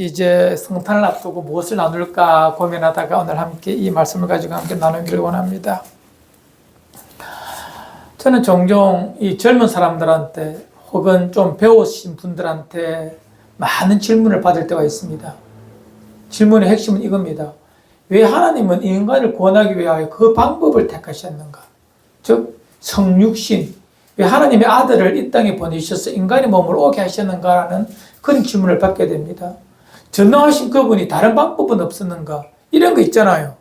이제 성탄을 앞두고 무엇을 나눌까 고민하다가 오늘 함께 이 말씀을 가지고 함께 나누기를 원합니다. 저는 종종 이 젊은 사람들한테 혹은 좀 배우신 분들한테 많은 질문을 받을 때가 있습니다. 질문의 핵심은 이겁니다. 왜 하나님은 인간을 구원하기 위하여 그 방법을 택하셨는가? 즉 성육신, 왜 하나님의 아들을 이 땅에 보내주셔서 인간의 몸을 오게 하셨는가라는 그런 질문을 받게 됩니다. 전능하신 그분이 다른 방법은 없었는가? 이런 거 있잖아요.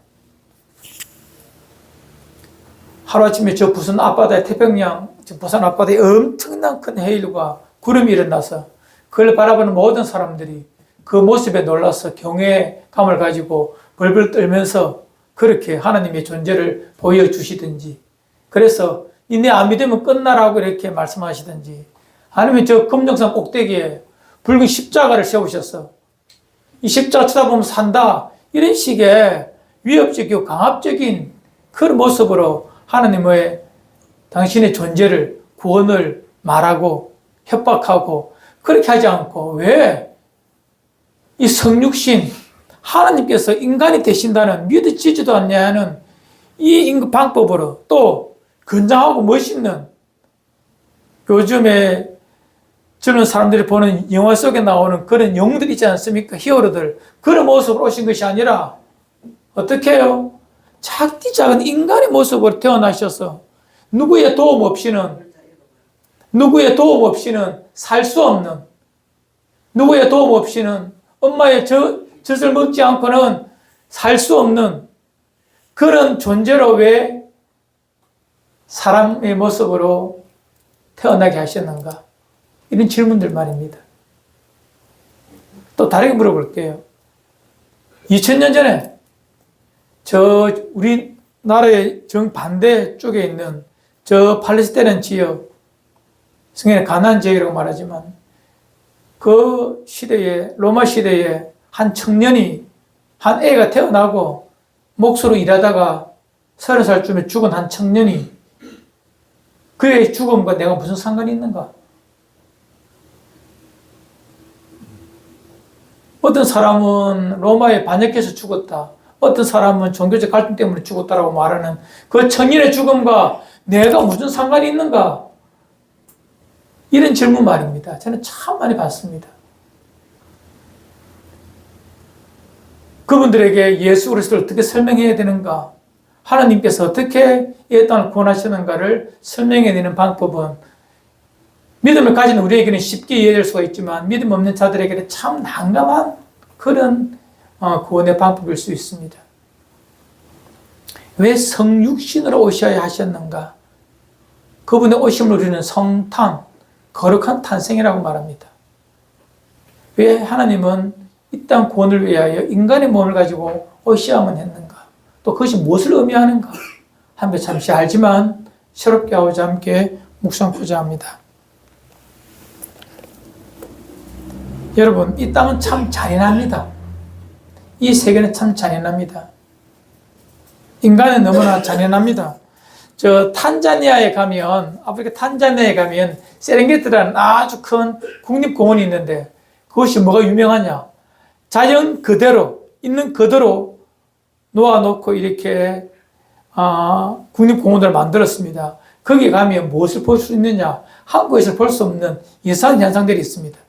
하루아침에 저 부산 앞바다의 태평양, 저 부산 앞바다에 엄청난 큰 해일과 구름이 일어나서 그걸 바라보는 모든 사람들이 그 모습에 놀라서 경외감을 가지고 벌벌 떨면서 그렇게 하나님의 존재를 보여주시든지, 그래서 니네 안 믿으면 끝나라고 이렇게 말씀하시든지, 아니면 저 금정산 꼭대기에 붉은 십자가를 세우셔서 이 십자가 쳐다보면 산다, 이런 식의 위협적이고 강압적인 그런 모습으로 하나님의 당신의 존재를, 구원을 말하고 협박하고 그렇게 하지 않고 왜 이 성육신 하나님께서 인간이 되신다는 믿어지지도 않냐 하는 이 방법으로, 또 건장하고 멋있는, 요즘에 젊은 사람들이 보는 영화 속에 나오는 그런 영웅들 있지 않습니까? 히어로들. 그런 모습으로 오신 것이 아니라 어떻게 해요? 작디 작은 인간의 모습으로 태어나셔서 누구의 도움 없이는 살 수 없는, 누구의 도움 없이는 엄마의 젖을 먹지 않고는 살 수 없는 그런 존재로 왜 사람의 모습으로 태어나게 하셨는가? 이런 질문들 말입니다. 또 다르게 물어볼게요. 2000년 전에 우리나라의 정반대 쪽에 있는 저 팔레스타인 지역, 성경에 가나안 지역이라고 말하지만, 그 시대에, 로마 시대에 한 청년이, 한 애가 태어나고 목수로 일하다가 30살쯤에 죽은 한 청년이, 그의 죽음과 내가 무슨 상관이 있는가? 어떤 사람은 로마에 반역해서 죽었다, 어떤 사람은 종교적 갈등 때문에 죽었다라고 말하는 그 청년의 죽음과 내가 무슨 상관이 있는가? 이런 질문 말입니다. 저는 참 많이 받습니다. 그분들에게 예수 그리스도를 어떻게 설명해야 되는가? 하나님께서 어떻게 이 땅을 구원하시는가를 설명해내는 방법은 믿음을 가진 우리에게는 쉽게 이해될 수가 있지만 믿음 없는 자들에게는 참 난감한 그런 구원의 방법일 수 있습니다. 왜 성육신으로 오셔야 하셨는가? 그분의 오심을 우리는 성탄, 거룩한 탄생이라고 말합니다. 왜 하나님은 이 땅 구원을 위하여 인간의 몸을 가지고 오셔야만 했는가? 또 그것이 무엇을 의미하는가? 한번 잠시 알지만 새롭게 하고자 함께 묵상하고자 합니다. 여러분, 이 땅은 참 잔인합니다. 이 세계는 참 잔인합니다. 인간은 너무나 잔인합니다. 탄자니아에 가면, 아프리카 탄자니아에 가면 세렝게티라는 아주 큰 국립공원이 있는데, 그것이 뭐가 유명하냐? 자연 그대로, 있는 그대로 놓아놓고 이렇게 국립공원을 만들었습니다. 거기 가면 무엇을 볼 수 있느냐? 한국에서 볼 수 없는 이상한 현상들이 있습니다.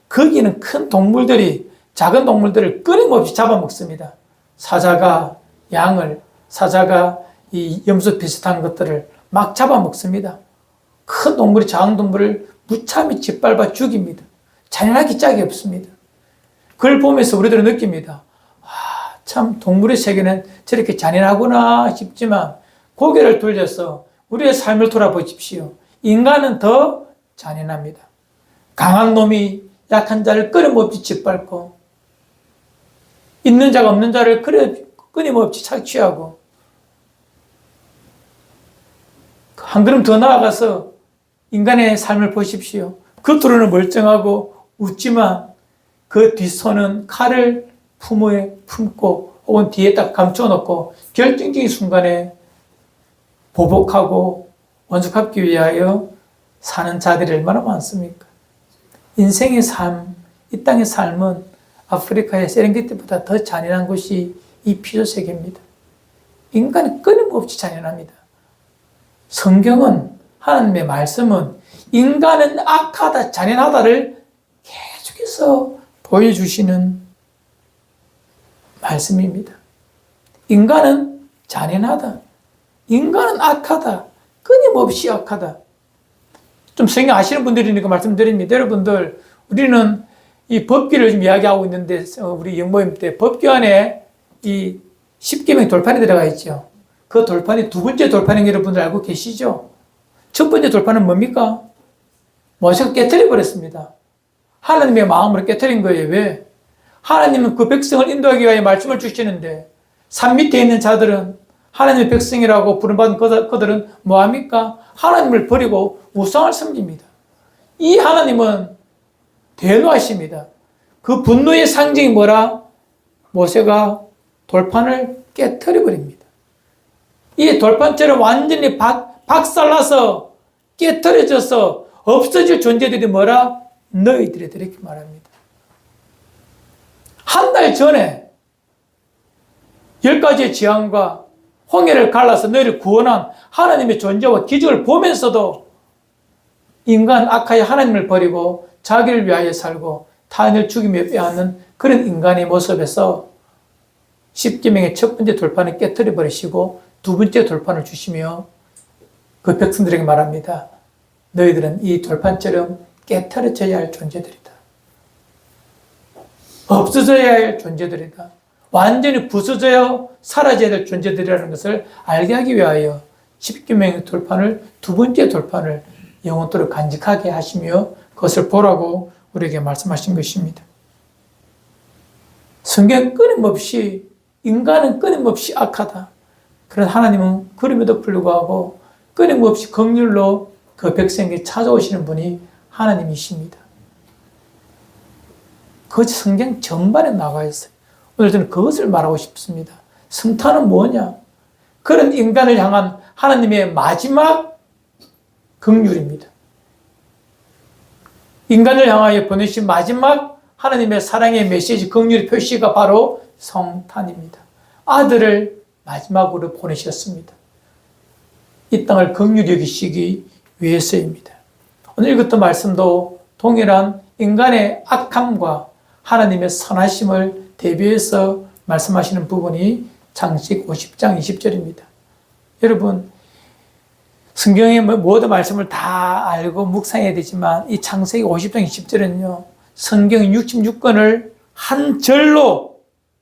거기는 큰 동물들이 작은 동물들을 끊임없이 잡아먹습니다. 사자가 양을, 사자가 이 염소 비슷한 것들을 막 잡아먹습니다. 큰 동물이 작은 동물을 무참히 짓밟아 죽입니다. 잔인하기 짝이 없습니다. 그걸 보면서 우리들은 느낍니다. 참 동물의 세계는 저렇게 잔인하구나 싶지만 고개를 돌려서 우리의 삶을 돌아보십시오. 인간은 더 잔인합니다. 강한 놈이 약한 자를 끊임없이 짓밟고, 있는 자가 없는 자를 끊임없이 착취하고, 한 걸음 더 나아가서 인간의 삶을 보십시오. 겉으로는 멀쩡하고 웃지만 그 뒷손은 칼을 품에 품고 혹은 뒤에 딱 감춰놓고 결정적인 순간에 보복하고 원수갚기 위하여 사는 자들이 얼마나 많습니까? 인생의 삶, 이 땅의 삶은 아프리카의 세렝게티보다 더 잔인한 곳이 이 피조 세계입니다. 인간은 끊임없이 잔인합니다. 성경은, 하나님의 말씀은 인간은 악하다, 잔인하다를 계속해서 보여주시는 말씀입니다. 인간은 잔인하다, 인간은 악하다, 끊임없이 악하다. 좀 성경 아시는 분들이니까 말씀드립니다. 여러분들, 우리는 이 법규를 좀 이야기하고 있는데, 우리 영모임 때 법규 안에 이 10계명 돌판이 들어가 있죠. 그 돌판이 두 번째 돌판인 게 여러분들 알고 계시죠? 첫 번째 돌판은 뭡니까? 모세가 깨트려 버렸습니다. 하나님의 마음으로 깨트린 거예요. 왜? 하나님은 그 백성을 인도하기 위하여 말씀을 주시는데, 산 밑에 있는 자들은 하나님의 백성이라고 부름받은 그들은 뭐합니까? 하나님을 버리고 우상을 섬깁니다. 이 하나님은 대노하십니다. 그 분노의 상징이 뭐라? 모세가 돌판을 깨트려 버립니다. 이 돌판처럼 완전히 박살나서 깨트려져서 없어질 존재들이 뭐라? 너희들이 이렇게 말합니다. 한 달 전에 10가지의 재앙과 홍해를 갈라서 너희를 구원한 하나님의 존재와 기적을 보면서도 인간 악하여 하나님을 버리고 자기를 위하여 살고 타인을 죽이며 빼앗는 그런 인간의 모습에서 10계명의 첫 번째 돌판을 깨트려 버리시고 두 번째 돌판을 주시며 그 백성들에게 말합니다. 너희들은 이 돌판처럼 깨트려져야 할 존재들이다. 없어져야 할 존재들이다. 완전히 부서져야 사라져야 될 존재들이라는 것을 알게 하기 위하여 10계명의 돌판을, 두 번째 돌판을 영원토록 간직하게 하시며 그것을 보라고 우리에게 말씀하신 것입니다. 성경은 끊임없이, 인간은 끊임없이 악하다. 그런 하나님은 그럼에도 불구하고 끊임없이 긍휼로 그 백성에게 찾아오시는 분이 하나님이십니다. 그 성경 전반에 나와 있어요. 오늘 저는 그것을 말하고 싶습니다. 성탄은 뭐냐? 그런 인간을 향한 하나님의 마지막 긍휼입니다. 인간을 향하여 보내신 마지막 하나님의 사랑의 메시지, 긍휼의 표시가 바로 성탄입니다. 아들을 마지막으로 보내셨습니다. 이 땅을 긍휼히 여기시기 위해서입니다. 오늘 읽었던 말씀도 동일한 인간의 악함과 하나님의 선하심을 대비해서 말씀하시는 부분이 창세기 50장 20절입니다. 여러분, 성경의 모든 말씀을 다 알고 묵상해야 되지만 이 창세기 50장 20절은요, 성경 66권을 한 절로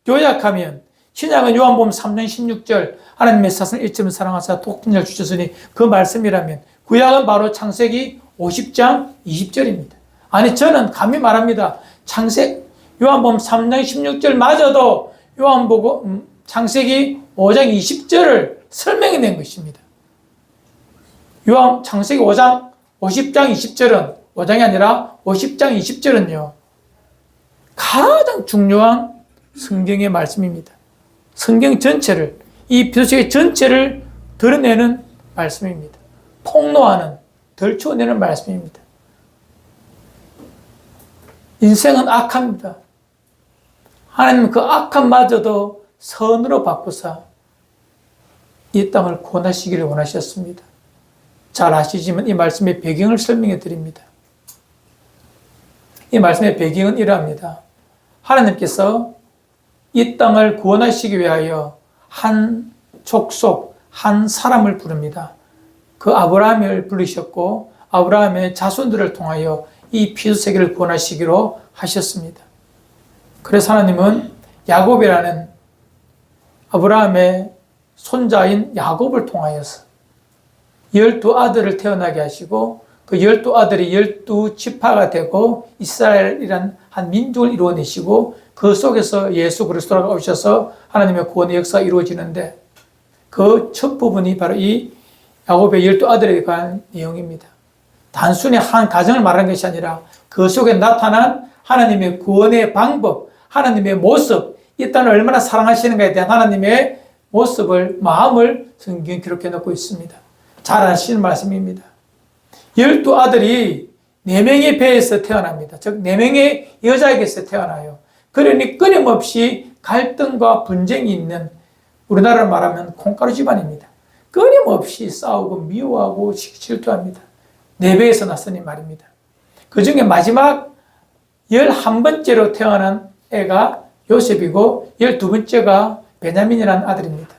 요약하면, 신약은 요한복음 3장 16절 하나님의 사상을 일점을 사랑하사 독생자를 주셨으니 그 말씀이라면, 구약은 바로 창세기 50장 20절입니다. 아니, 저는 감히 말합니다. 요한복음 3장 16절마저도 요한복음 창세기 5장 20절을 설명해낸 것입니다. 창세기 50장 20절은 5장이 아니라 50장 20절은요, 가장 중요한 성경의 말씀입니다. 성경 전체를, 이 피조세계 전체를 드러내는 말씀입니다. 폭로하는, 덜쳐내는 말씀입니다. 인생은 악합니다. 하나님은 그 악함마저도 선으로 바꾸사 이 땅을 구원하시기를 원하셨습니다. 잘 아시지만 이 말씀의 배경을 설명해 드립니다. 이 말씀의 배경은 이러합니다. 하나님께서 이 땅을 구원하시기 위하여 한 족속, 한 사람을 부릅니다. 그 아브라함을 부르셨고 아브라함의 자손들을 통하여 이 피조세계를 구원하시기로 하셨습니다. 그래서 하나님은 야곱이라는 아브라함의 손자인 야곱을 통하여서 12아들을 태어나게 하시고 그 12아들이 12지파가 되고 이스라엘이란 한 민족을 이루어내시고 그 속에서 예수 그리스도가 오셔서 하나님의 구원의 역사가 이루어지는데 그 첫 부분이 바로 이 야곱의 12아들에 관한 내용입니다. 단순히 한 가정을 말하는 것이 아니라 그 속에 나타난 하나님의 구원의 방법, 하나님의 모습, 이 땅을 얼마나 사랑하시는가에 대한 하나님의 모습을, 마음을 성경에 기록해 놓고 있습니다. 잘 아시는 말씀입니다. 12아들이 4명의 배에서 태어납니다. 즉 4명의 여자에게서 태어나요. 그러니 끊임없이 갈등과 분쟁이 있는, 우리나라로 말하면 콩가루 집안입니다. 끊임없이 싸우고 미워하고 질투합니다. 4배에서 났으니 말입니다. 그 중에 마지막 11번째로 태어난 애가 요셉이고 12번째가 베냐민이라는 아들입니다.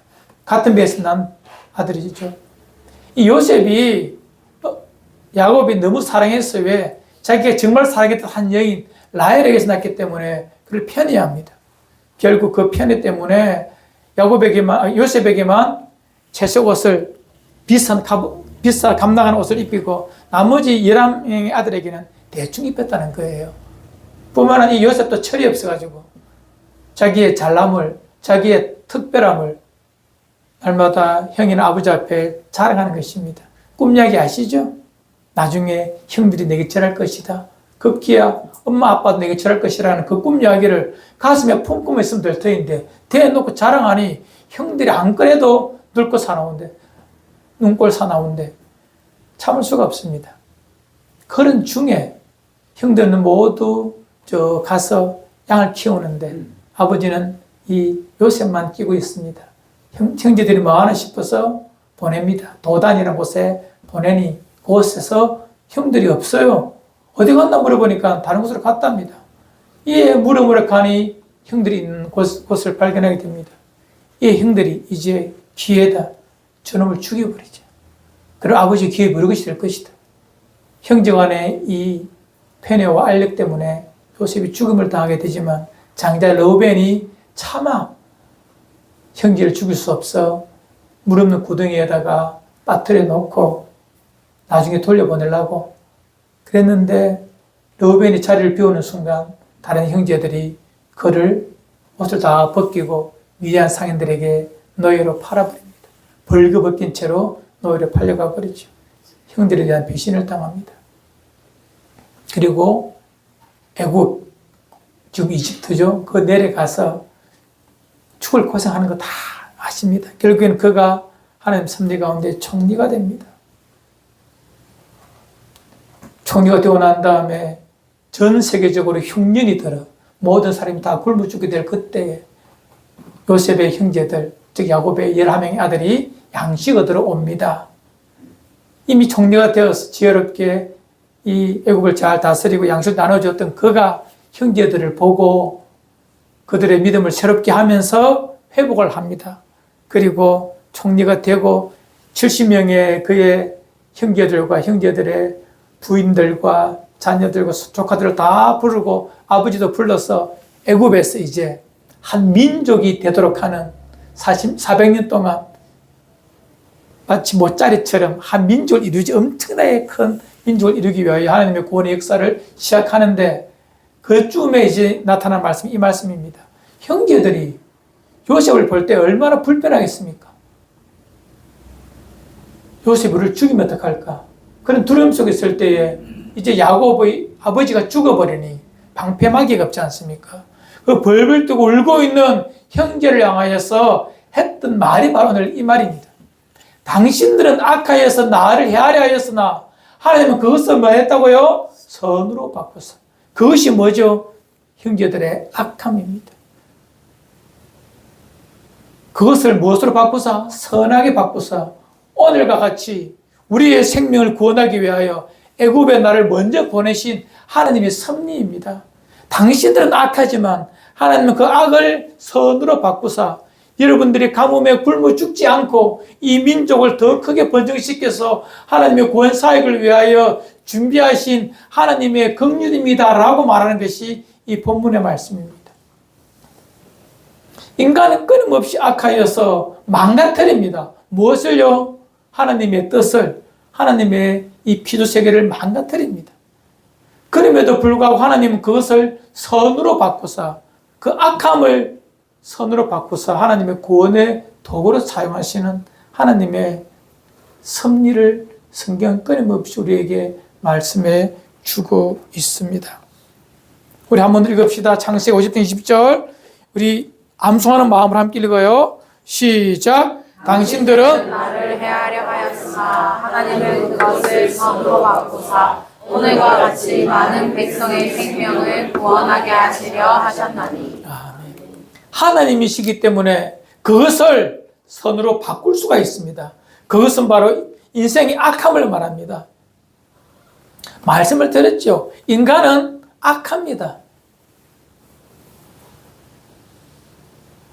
같은 배에서 난 아들이죠. 이 요셉이 야곱이 너무 사랑했어요. 왜? 자기가 정말 사랑했던 한 여인 라헬에게서 낳기 때문에 그를 편애합니다. 결국 그 편애 때문에 요셉에게만 채색 옷을 비싼 값나가는 옷을 입히고 나머지 11명의 아들에게는 대충 입혔다는 거예요. 뿐만 아니라 이 요셉도 철이 없어가지고 자기의 잘남을, 자기의 특별함을 날마다 형이나 아버지 앞에 자랑하는 것입니다. 꿈 이야기 아시죠? 나중에 형들이 내게 절할 것이다. 급기야 엄마 아빠도 내게 절할 것이라는 그 꿈 이야기를 가슴에 품고 있으면 될 터인데 대놓고 자랑하니 형들이 안 그래도 늙고 사나운데 눈꼴 사나운데 참을 수가 없습니다. 그런 중에 형들은 모두 가서 양을 키우는데 아버지는 이 요셉만 끼고 있습니다. 형제들이 뭐하나 싶어서 보냅니다. 도단이라는 곳에 보내니 그곳에서 형들이 없어요. 어디 갔나 물어보니까 다른 곳으로 갔답니다. 이에 물어보러 가니 형들이 있는 곳을 발견하게 됩니다. 이 형들이 이제 기회다. 저놈을 죽여버리자. 그리고 아버지 기회 버리것이 될 것이다. 형제 간의 이 편애와 알력 때문에 요셉이 죽음을 당하게 되지만 장자 르우벤이 차마 형제를 죽일 수 없어 물 없는 구덩이에다가 빠뜨려 놓고 나중에 돌려보내려고 그랬는데 르우벤이 자리를 비우는 순간 다른 형제들이 그를 옷을 다 벗기고 미디안 상인들에게 노예로 팔아버립니다. 벌거벗긴 채로 노예로 팔려가 버리죠. 형들에 대한 배신을 당합니다. 그리고 애굽, 지금 이집트죠. 그 내려가서 죽을 고생하는 거 다 아십니다. 결국에는 그가 하나님 섭리 가운데 총리가 됩니다. 총리가 되고 난 다음에 전 세계적으로 흉년이 들어 모든 사람이 다 굶어 죽게 될 그때에 요셉의 형제들, 즉 야곱의 11명의 아들이 양식 얻으러 옵니다. 이미 총리가 되어서 지혜롭게 이 애굽을 잘 다스리고 양식을 나눠줬던 그가 형제들을 보고 그들의 믿음을 새롭게 하면서 회복을 합니다. 그리고 총리가 되고 70명의 그의 형제들과 형제들의 부인들과 자녀들과 조카들을 다 부르고 아버지도 불러서 애굽에서 이제 한 민족이 되도록 하는 400년 동안 마치 모짜리처럼 한 민족을 이루지 엄청나게 큰 민족을 이루기 위하여 하나님의 구원의 역사를 시작하는데 그쯤에 이제 나타난 말씀이 이 말씀입니다. 형제들이 요셉을 볼 때 얼마나 불편하겠습니까? 요셉을 죽이면 어떡할까? 그런 두려움 속에 있을 때에 이제 야곱의 아버지가 죽어버리니 방패막이가 없지 않습니까? 그 벌벌 뜨고 울고 있는 형제를 향하여서 했던 말이 바로 오늘 이 말입니다. 당신들은 악하여서 나를 헤아려 하였으나 하나님은 그것을 뭐 했다고요? 선으로 바꾸사. 그것이 뭐죠? 형제들의 악함입니다. 그것을 무엇으로 바꾸사? 선하게 바꾸사. 오늘과 같이 우리의 생명을 구원하기 위하여 애굽에 나를 먼저 보내신 하나님의 섭리입니다. 당신들은 악하지만 하나님은 그 악을 선으로 바꾸사 여러분들이 가뭄에 굶어 죽지 않고 이 민족을 더 크게 번성시켜서 하나님의 구원 사역을 위하여 준비하신 하나님의 긍휼입니다 라고 말하는 것이 이 본문의 말씀입니다. 인간은 끊임없이 악하여서 망가뜨립니다. 무엇을요? 하나님의 뜻을, 하나님의 이 피조세계를 망가뜨립니다. 그럼에도 불구하고 하나님은 그것을 선으로 바꾸사 그 악함을 선으로 바꾸사 하나님의 구원의 도구로 사용하시는 하나님의 섭리를 성경은 끊임없이 우리에게 말씀해 주고 있습니다. 우리 한번 읽읍시다. 창세기 50장 20절 우리 암송하는 마음으로 함께 읽어요. 시작. 당신들은 나를 헤아려 하였으나 하나님은 그것을 선으로 바꾸사 오늘과 같이 많은 백성의 생명을 구원하게 하시려 하셨나니. 아멘. 하나님이시기 때문에 그것을 선으로 바꿀 수가 있습니다. 그것은 바로 인생의 악함을 말합니다. 말씀을 드렸죠. 인간은 악합니다.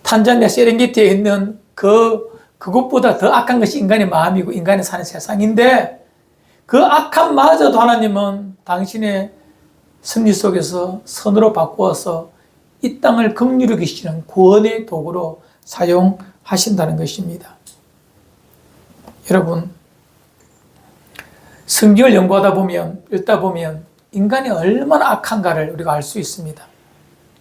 탄자니아 세렝게티에 있는 그것보다 더 악한 것이 인간의 마음이고 인간이 사는 세상인데, 그 악함마저도 하나님은 당신의 섭리 속에서 선으로 바꾸어서 이 땅을 긍휼히 여기시는 구원의 도구로 사용하신다는 것입니다. 여러분, 성경을 연구하다 보면, 읽다 보면 인간이 얼마나 악한가를 우리가 알 수 있습니다.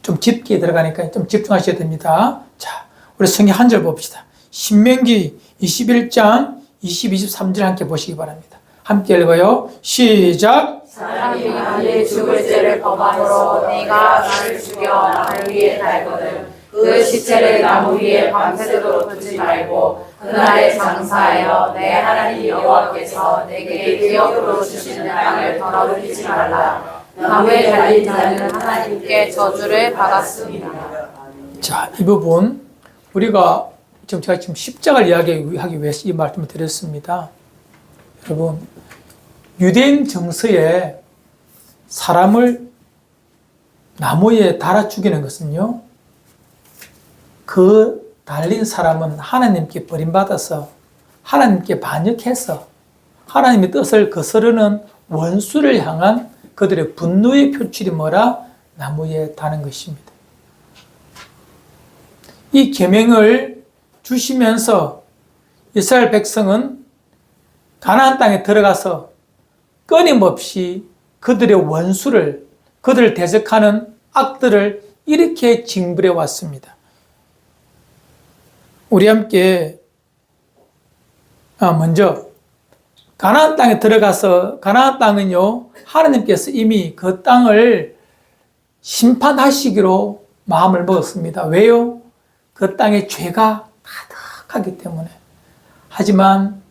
좀 깊게 들어가니까 좀 집중하셔야 됩니다. 자, 우리 성경 한 절 봅시다. 신명기 21장 22, 23절 함께 보시기 바랍니다. 함께 읽어요. 시작. 사람이 만일 죽을 죄를 범함으로 네가 나를 죽여 나를 위해 달거든 그 시체를 나무 위에 밤새도록 두지 말고 그날에 장사하여 내 하나님 여호와께서 내게 기업으로 주시는 땅을 더럽히지 말라. 나무에 달린 자는 하나님께 저주를 받았습니다. 자, 이 부분 우리가 제가 지금 십자가를 이야기하기 위해서 이 말씀을 드렸습니다. 여러분, 유대인 정서에 사람을 나무에 달아 죽이는 것은요, 그 달린 사람은 하나님께 버림받아서 하나님께 반역해서 하나님의 뜻을 거스르는 원수를 향한 그들의 분노의 표출이 뭐라? 나무에 다는 것입니다. 이 계명을 주시면서 이스라엘 백성은 가나안 땅에 들어가서 끊임없이 그들의 원수를, 그들을 대적하는 악들을 이렇게 징벌해 왔습니다. 우리 함께 먼저 가나안 땅에 들어가서, 가나안 땅은요, 하나님께서 이미 그 땅을 심판하시기로 마음을 먹었습니다. 왜요? 그 땅에 죄가 가득하기 때문에. 하지만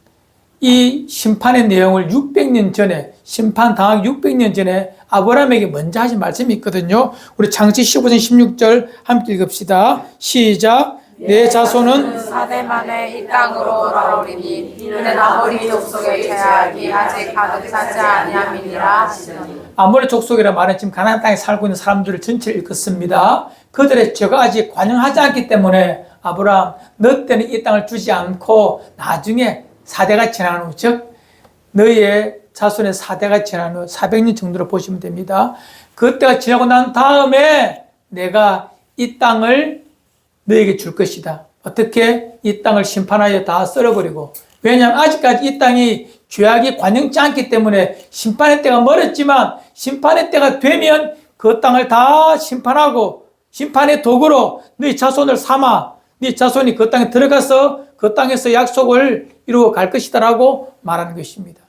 이 심판의 내용을 600년 전에, 심판당하기 600년 전에 아브라함에게 먼저 하신 말씀이 있거든요. 우리 창세기 15장 16절 함께 읽읍시다. 시작. 내 자손은 4대 만에 이 땅으로 돌아오리니 이는 아모리 족속의 죄악이 아직 가득 차지 아니함이니라 하시더니. 아모리 족속이라 말은 지금 가나안 땅에 살고 있는 사람들을 전체를 일컫습니다. 그들의 죄가 아직 관영하지 않기 때문에 아브라함, 너 때는 이 땅을 주지 않고 나중에 4대가 지난 후, 즉 너희의 자손의 4대가 지난 후 400년 정도로 보시면 됩니다. 그때가 지나고 난 다음에 내가 이 땅을 너에게 줄 것이다. 어떻게? 이 땅을 심판하여 다 썰어버리고. 왜냐하면 아직까지 이 땅이 죄악이 관영치 않기 때문에 심판의 때가 멀었지만 심판의 때가 되면 그 땅을 다 심판하고 심판의 도구로 너희 자손을 삼아 네 자손이 그 땅에 들어가서 그 땅에서 약속을 이루어 갈 것이다라고 말하는 것입니다.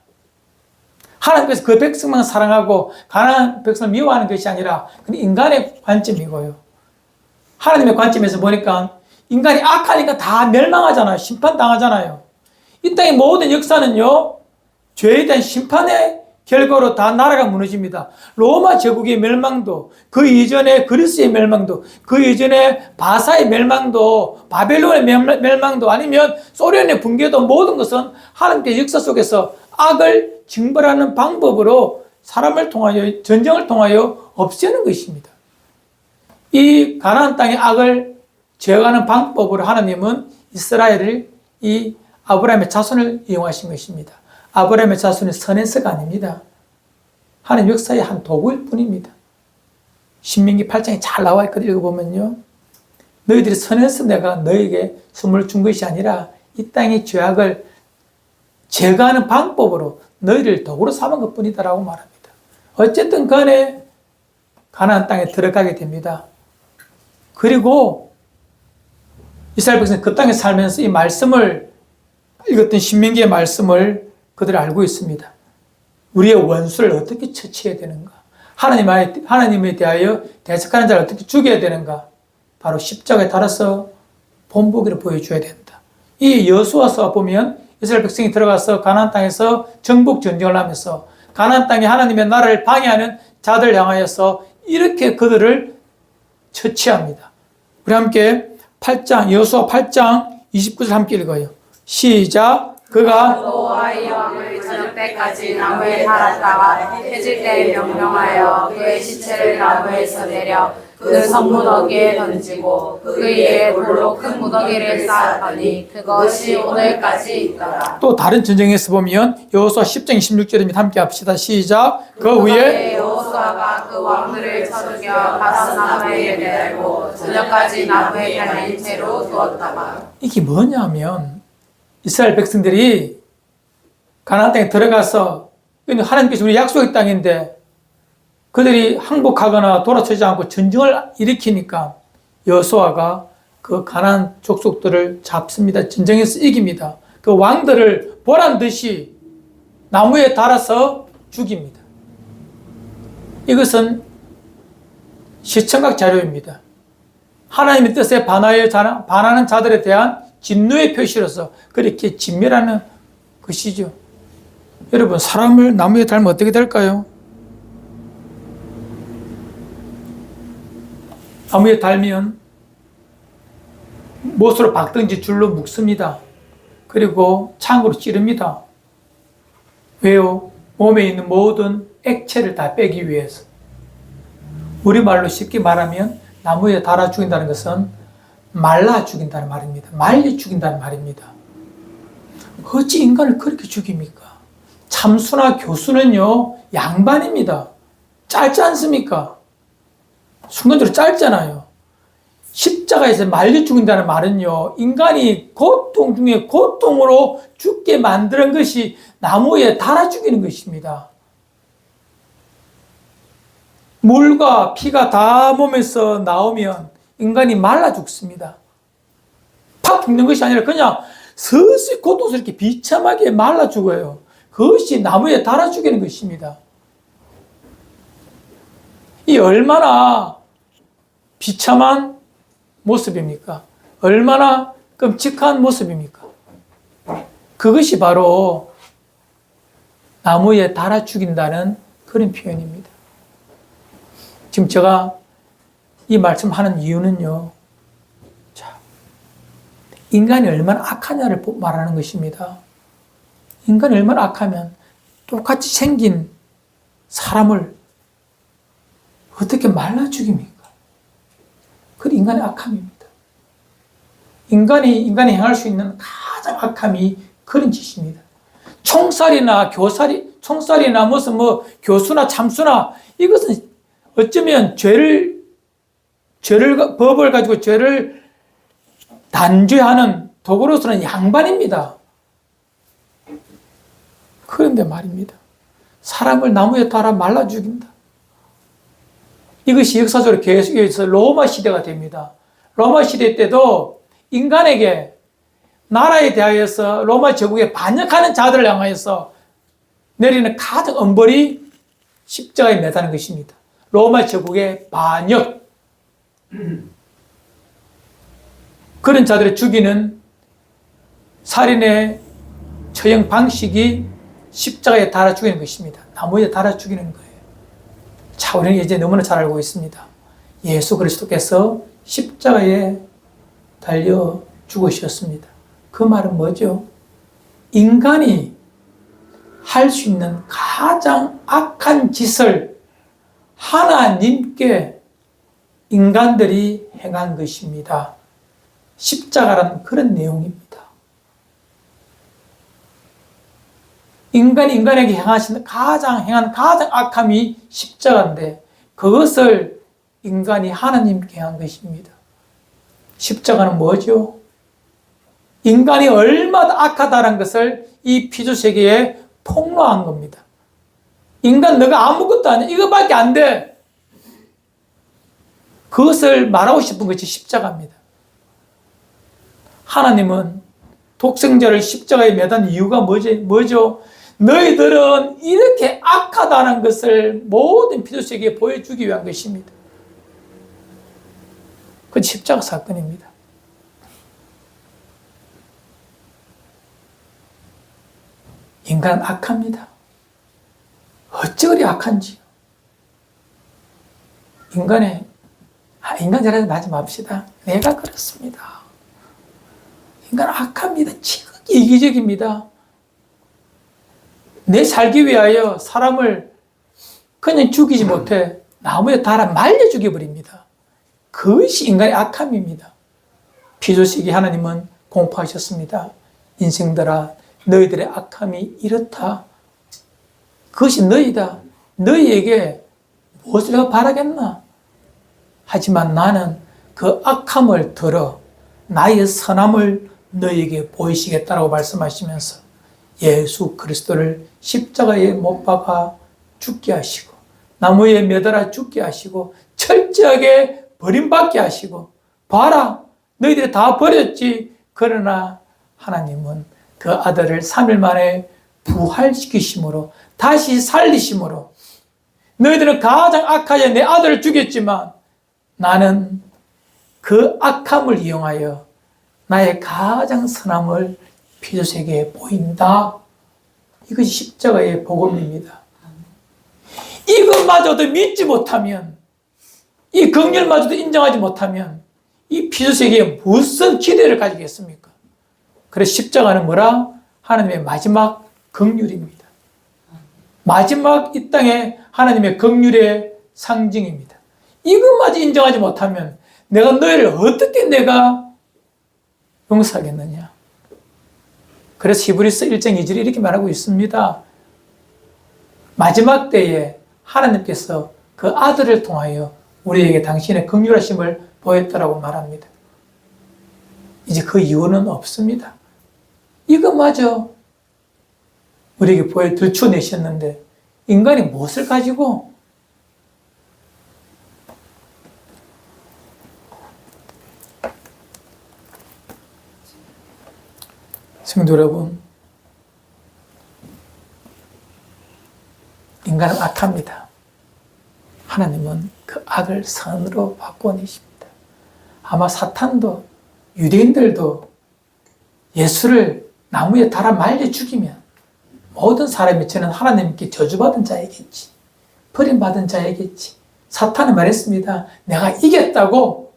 하나님께서 그 백성만 사랑하고 가나안 백성을 미워하는 것이 아니라 그건 인간의 관점이고요. 하나님의 관점에서 보니까 인간이 악하니까 다 멸망하잖아요. 심판당하잖아요. 이 땅의 모든 역사는요, 죄에 대한 심판의 결과로 다 나라가 무너집니다. 로마 제국의 멸망도, 그 이전에 그리스의 멸망도, 그 이전에 바사의 멸망도, 바벨론의 멸망도, 아니면 소련의 붕괴도, 모든 것은 하나님의 역사 속에서 악을 징벌하는 방법으로 사람을 통하여, 전쟁을 통하여 없애는 것입니다. 이 가나안 땅의 악을 제어하는 방법으로 하나님은 이스라엘을, 이 아브라함의 자손을 이용하신 것입니다. 아브라함의 자손이 선에서가 아닙니다. 하나님 역사의 한 도구일 뿐입니다. 신명기 8장에 잘 나와 있거든요. 읽어보면요, 너희들이 선에서 내가 너에게 선물을 준 것이 아니라 이 땅의 죄악을 제거하는 방법으로 너희를 도구로 삼은 것뿐이다라고 말합니다. 어쨌든 간에 가나안 땅에 들어가게 됩니다. 그리고 이스라엘 백성은 그 땅에 살면서 이 말씀을 읽었던 신명기의 말씀을 그들이 알고 있습니다. 우리의 원수를 어떻게 처치해야 되는가? 하나님에 대하여 대적하는 자를 어떻게 죽여야 되는가? 바로 십자가에 달아서 본보기를 보여줘야 된다. 이 여호수아서 보면 이스라엘 백성이 들어가서 가나안 땅에서 정복 전쟁을 하면서 가나안 땅에 하나님의 나라를 방해하는 자들 향하여서 이렇게 그들을 처치합니다. 우리 함께 8장 여호수아 8장 29절 함께 읽어요. 시작. 그가 또 아이 왕을 저녁 때까지 나무에 달았다가 해질 때에 명령하여 그의 시체를 나무에서 내려 그 성무더기에 던지고 그 위에 돌로 큰 무더기를 쌓았더니 그것이 오늘까지 있더라. 또 다른 전쟁에서 보면 여호수아 10장 26절입니다. 함께 합시다. 시작. 그 위에 여호수아가 그 왕들을 쳐 죽여 가서 나무에 매달고 저녁까지 나무에 달린 채로 두었다가. 이게 뭐냐면 이스라엘 백성들이 가나안 땅에 들어가서 하나님께서 우리 약속의 땅인데 그들이 항복하거나 돌아서지 않고 전쟁을 일으키니까 여호수아가 그 가나안 족속들을 잡습니다. 전쟁에서 이깁니다. 그 왕들을 보란 듯이 나무에 달아서 죽입니다. 이것은 시청각 자료입니다. 하나님의 뜻에 반하는 자들에 대한 진노의 표시로서 그렇게 진멸하는 것이죠. 여러분, 사람을 나무에 달면 어떻게 될까요? 나무에 달면 못으로 박든지 줄로 묶습니다. 그리고 창으로 찌릅니다. 왜요? 몸에 있는 모든 액체를 다 빼기 위해서. 우리말로 쉽게 말하면 나무에 달아 죽인다는 것은 말라 죽인다는 말입니다. 말려 죽인다는 말입니다. 어찌 인간을 그렇게 죽입니까? 참수나 교수는요, 양반입니다. 짧지 않습니까? 순간적으로 짧잖아요. 십자가에서 말려 죽인다는 말은요, 인간이 고통 중에 고통으로 죽게 만드는 것이 나무에 달아 죽이는 것입니다. 물과 피가 다 몸에서 나오면 인간이 말라 죽습니다. 팍 죽는 것이 아니라 그냥 서서히 고통스럽게 비참하게 말라 죽어요. 그것이 나무에 달아 죽이는 것입니다. 이 얼마나 비참한 모습입니까? 얼마나 끔찍한 모습입니까? 그것이 바로 나무에 달아 죽인다는 그런 표현입니다. 지금 제가 이 말씀하는 이유는요, 자, 인간이 얼마나 악하냐를 말하는 것입니다. 인간이 얼마나 악하면 똑같이 생긴 사람을 어떻게 말라 죽입니까? 그게 인간의 악함입니다. 인간이 행할 수 있는 가장 악함이 그런 짓입니다. 총살이나 무슨 교수나 참수나 이것은 어쩌면 법을 가지고 죄를 단죄하는 도구로서는 양반입니다. 그런데 말입니다. 사람을 나무에 달아 말라 죽인다. 이것이 역사적으로 계속해서 로마 시대가 됩니다. 로마 시대 때도 인간에게 나라에 대하여서 로마 제국에 반역하는 자들을 향하여서 내리는 가장 엄벌이 십자가에 매다는 것입니다. 로마 제국의 반역. 그런 자들을 죽이는 살인의 처형 방식이 십자가에 달아 죽이는 것입니다. 나무에 달아 죽이는 거예요. 자, 우리는 이제 너무나 잘 알고 있습니다. 예수 그리스도께서 십자가에 달려 죽으셨습니다. 그 말은 뭐죠? 인간이 할 수 있는 가장 악한 짓을 하나님께 인간들이 행한 것입니다. 십자가라는 그런 내용입니다. 인간이 인간에게 행한 가장 악함이 십자가인데 그것을 인간이 하나님께 행한 것입니다. 십자가는 뭐죠? 인간이 얼마나 악하다는 것을 이 피조세계에 폭로한 겁니다. 인간 너가 아무것도 아니야. 이거밖에 안 돼. 그것을 말하고 싶은 것이 십자가입니다. 하나님은 독생자를 십자가에 매단 이유가 뭐죠? 너희들은 이렇게 악하다는 것을 모든 피조세계에 보여주기 위한 것입니다. 그건 십자가 사건입니다. 인간은 악합니다. 어찌 그리 악한지. 인간 잘하지 마지 맙시다. 내가 그렇습니다. 인간 악합니다. 지극히 이기적입니다. 내 살기 위하여 사람을 그냥 죽이지 못해 나무에 달아 말려 죽여버립니다. 그것이 인간의 악함입니다. 피조세기 하나님은 공포하셨습니다. 인생들아, 너희들의 악함이 이렇다. 그것이 너희다. 너희에게 무엇을 내가 바라겠나? 하지만 나는 그 악함을 들어 나의 선함을 너희에게 보이시겠다라고 말씀하시면서 예수 그리스도를 십자가에 못 박아 죽게 하시고 나무에 매달아 죽게 하시고 철저하게 버림받게 하시고 봐라 너희들이 다 버렸지. 그러나 하나님은 그 아들을 3일 만에 부활시키심으로 다시 살리심으로 너희들은 가장 악하게 내 아들을 죽였지만 나는 그 악함을 이용하여 나의 가장 선함을 피조세계에 보인다. 이것이 십자가의 복음입니다. 이것마저도 믿지 못하면, 이 긍휼마저도 인정하지 못하면 이 피조세계에 무슨 기대를 가지겠습니까? 그래서 십자가는 뭐라? 하나님의 마지막 긍휼입니다. 마지막 이 땅에 하나님의 긍휼의 상징입니다. 이것마저 인정하지 못하면 내가 너희를 어떻게 내가 용서하겠느냐. 그래서 히브리서 1장 2절에 이렇게 말하고 있습니다. 마지막 때에 하나님께서 그 아들을 통하여 우리에게 당신의 긍휼하심을 보였다라고 말합니다. 이제 그 이유는 없습니다. 이것마저 우리에게 들춰내셨는데 인간이 무엇을 가지고 성도 여러분, 인간은 악합니다. 하나님은 그 악을 선으로 바꿔내십니다. 아마 사탄도 유대인들도 예수를 나무에 달아 말려 죽이면 모든 사람이 저는 하나님께 저주받은 자이겠지, 버림받은 자이겠지. 사탄은 말했습니다. 내가 이겼다고,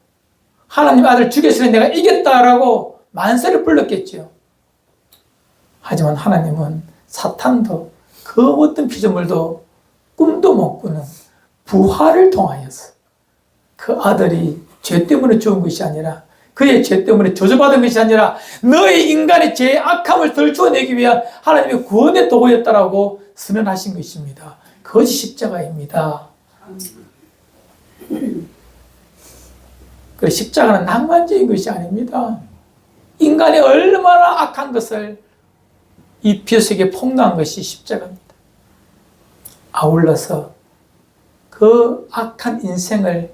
하나님 아들 죽였으니 내가 이겼다라고 만세를 불렀겠죠. 하지만 하나님은 사탄도 그 어떤 피조물도 꿈도 못 꾸는 부활을 통하여서 그 아들이 죄 때문에 죽은 것이 아니라, 그의 죄 때문에 저주받은 것이 아니라 너희 인간의 죄의 악함을 덜추어내기 위한 하나님의 구원의 도구였다라고 선언하신 것입니다. 그것이 십자가입니다. 그래서 십자가는 낭만적인 것이 아닙니다. 인간이 얼마나 악한 것을 이 피조세계에 폭로한 것이 십자가입니다. 아울러서 그 악한 인생을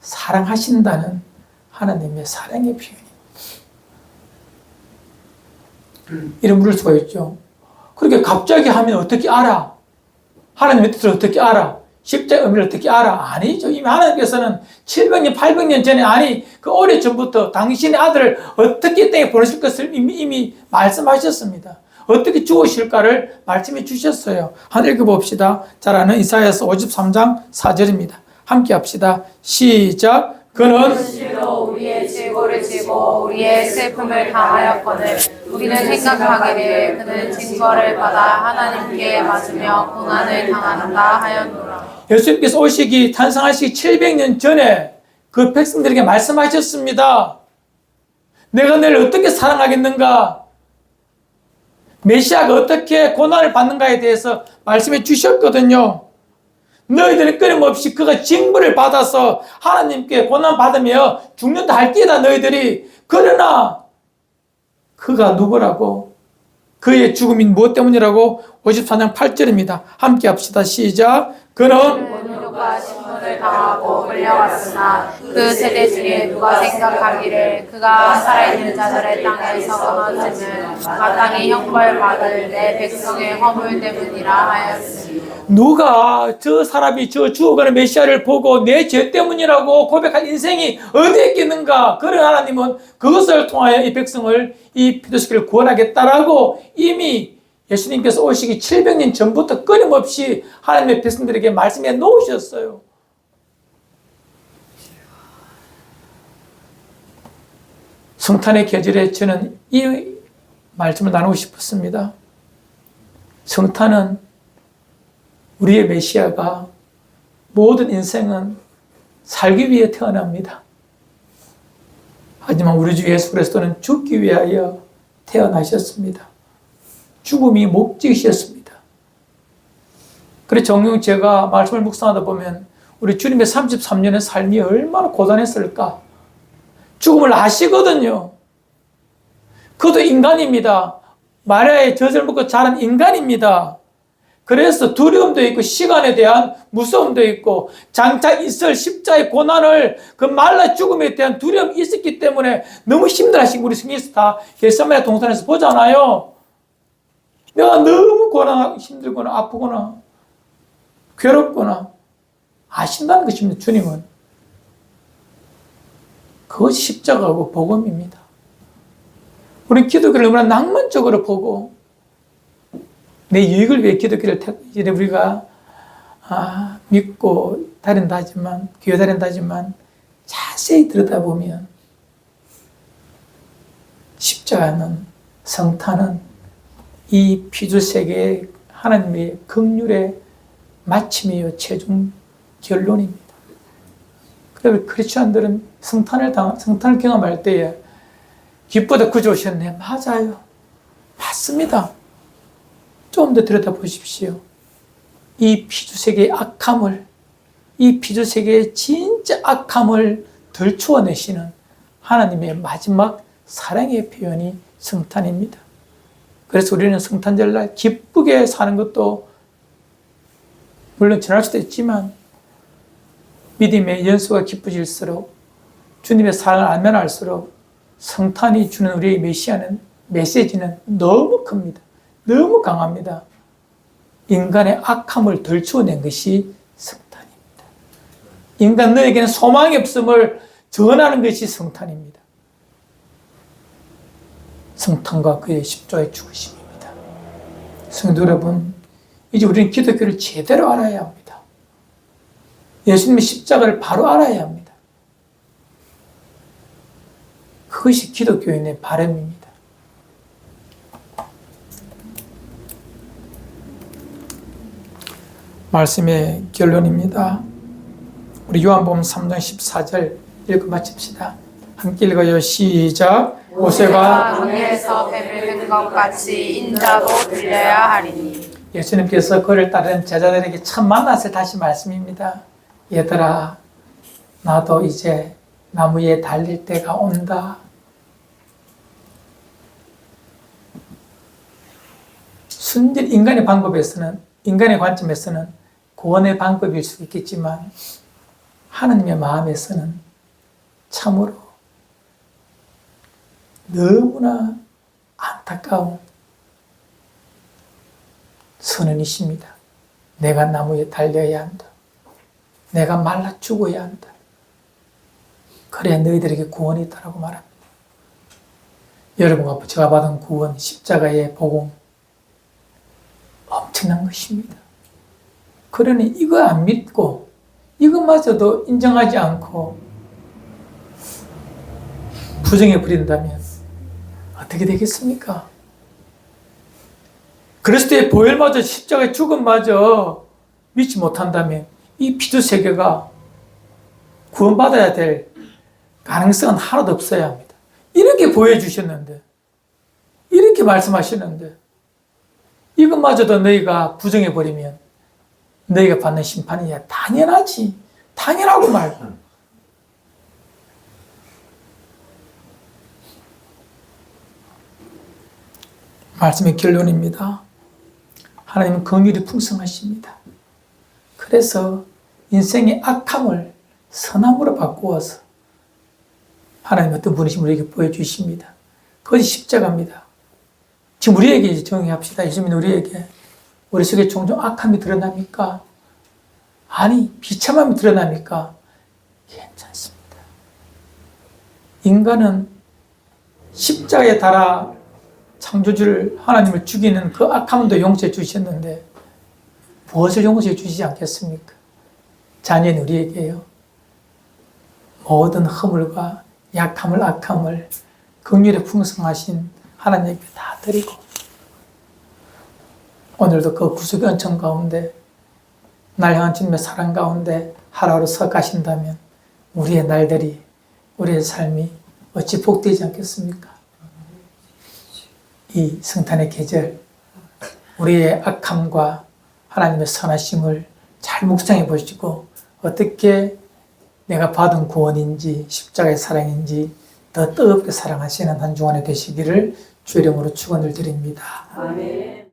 사랑하신다는 하나님의 사랑의 표현입니다. 이런 물을 수가 있죠. 그렇게 갑자기 하면 어떻게 알아? 하나님의 뜻을 어떻게 알아? 십자가의 의미를 어떻게 알아? 아니죠. 이미 하나님께서는 700년, 800년 전에, 아니 그 오래전부터 당신의 아들을 어떻게 땅에 보내실 것을 이미 말씀하셨습니다. 어떻게 죽으실까를 말씀해 주셨어요. 한번 읽어봅시다. 잘 아는 이사야서 53장 4절입니다. 함께 합시다. 시작. 그는 실로 우리의 질고를 지고 우리의 슬픔을 당하였거늘 우리는 생각하기를 그는 징벌을 받아 하나님께 맞으며 고난을 당한다 하였노라. 예수님께서 오시기 탄생하시기 700년 전에 그 백성들에게 말씀하셨습니다. 내가 너를 어떻게 사랑하겠는가? 메시아가 어떻게 고난을 받는가에 대해서 말씀해 주셨거든요. 너희들은 끊임없이 그가 징벌을 받아서 하나님께 고난받으며 죽는다 할지어다 너희들이. 그러나 그가 누구라고? 그의 죽음이 무엇 때문이라고? 54장 8절입니다. 함께 합시다. 시작. 그는 원효가 신분을 당하고 끌려갔으나 그 세대 중에 누가 생각하기를 그가 살아있는 자들의 땅에서 끊어지는 마땅히 형벌받을 내 백성의 허물 때문이라 하였으니 누가 저 사람이 저 죽어가는 메시아를 보고 내 죄 때문이라고 고백할 인생이 어디에 있겠는가? 그런 하나님은 그것을 통하여 이 백성을, 이 피조세계를 구원하겠다라고 이미 예수님께서 오시기 700년 전부터 끊임없이 하나님의 백성들에게 말씀해 놓으셨어요. 성탄의 계절에 저는 이 말씀을 나누고 싶었습니다. 성탄은 우리의 메시아가 모든 인생은 살기 위해 태어납니다. 하지만 우리 주 예수 그리스도는 죽기 위하여 태어나셨습니다. 죽음이 목적이셨습니다. 그래서 정녕 제가 말씀을 묵상하다 보면 우리 주님의 33년의 삶이 얼마나 고단했을까. 죽음을 아시거든요. 그도 인간입니다. 마리아의 젖을 먹고 자란 인간입니다. 그래서 두려움도 있고 시간에 대한 무서움도 있고 장차 있을 십자의 고난을 그 말라 죽음에 대한 두려움이 있었기 때문에 너무 힘들어하신 우리 성경에서 다 겟세마네 동산에서 보잖아요. 내가 너무 고난 힘들거나 아프거나 괴롭거나 아신다는 것입니다. 주님은. 그것이 십자가고 복음입니다. 우리 기독교를 너무나 낭만적으로 보고 내 유익을 위해 기독교를 이제 우리가 믿고 다닌다 하지만 교회 다닌다 하지만 자세히 들여다보면 십자가는 성탄은 이 피조세계의 하나님의 긍휼의 마침이요 최종 결론입니다. 그래서 크리스천들은 성탄을 경험할 때에 기쁘다 구주 오셨네. 맞아요. 맞습니다. 좀 더 들여다보십시오. 이 피조세계의 악함을, 이 피조세계의 진짜 악함을 덜추어내시는 하나님의 마지막 사랑의 표현이 성탄입니다. 그래서 우리는 성탄절날 기쁘게 사는 것도 물론 지날 수도 있지만 믿음의 연수가 깊어질수록 주님의 사랑을 알면 알수록 성탄이 주는 우리의 메시지는 너무 큽니다. 너무 강합니다. 인간의 악함을 덜추어낸 것이 성탄입니다. 인간 너에게는 소망이 없음을 전하는 것이 성탄입니다. 성탄과 그의 십자가의 죽으심입니다. 성도 여러분, 이제 우리는 기독교를 제대로 알아야 합니다. 예수님의 십자가를 바로 알아야 합니다. 그것이 기독교인의 바람입니다. 말씀의 결론입니다. 우리 요한복음 3장 14절 읽고 마칩시다. 함께 읽어요. 시작. 모세가 강에서 뱀을 든 것 같이 인자도 들려야 하리니. 예수님께서 그를 따르는 제자들에게 첫 만났을 다시 말씀입니다. 얘들아, 나도 이제 나무에 달릴 때가 온다. 순전 인간의 방법에서는, 인간의 관점에서는 구원의 방법일 수 있겠지만 하나님의 마음에서는 참으로 너무나 안타까운 선언이십니다. 내가 나무에 달려야 한다. 내가 말라 죽어야 한다. 그래야 너희들에게 구원이 있다고 말합니다. 여러분과 제가 받은 구원, 십자가의 복음 엄청난 것입니다. 그러니 이거 안 믿고 이것마저도 인정하지 않고 부정해 버린다면 어떻게 되겠습니까? 그리스도의 보혈마저 십자가의 죽음마저 믿지 못한다면 이 피조세계가 구원받아야 될 가능성은 하나도 없어야 합니다. 이렇게 보여주셨는데, 이렇게 말씀하시는데 이것마저도 너희가 부정해버리면 너희가 받는 심판이야. 당연하지. 당연하고 말고. 말씀의 결론입니다. 하나님은 긍휼이 풍성하십니다. 그래서 인생의 악함을 선함으로 바꾸어서 하나님 어떤 분이신 우리에게 보여주십니다. 그것이 십자가입니다. 지금 우리에게 이제 정의합시다. 예수님 우리에게 우리 속에 종종 악함이 드러납니까? 아니, 비참함이 드러납니까? 괜찮습니다. 인간은 십자가에 달아 창조주를 하나님을 죽이는 그 악함도 용서해 주셨는데 무엇을 용서해 주시지 않겠습니까? 자녀인 우리에게요. 모든 허물과 약함을 악함을 긍휼에 풍성하신 하나님께 다 드리고 오늘도 그 구속의 은총 가운데 날 향한 주님의 사랑 가운데 하루하루 서 가신다면 우리의 날들이 우리의 삶이 어찌 복되지 않겠습니까? 이 성탄의 계절 우리의 악함과 하나님의 선하심을 잘 묵상해 보시고 어떻게 내가 받은 구원인지 십자가의 사랑인지 더 뜨겁게 사랑하시는 한 주간에 되시기를 주의 이름으로 축원을 드립니다. 아멘.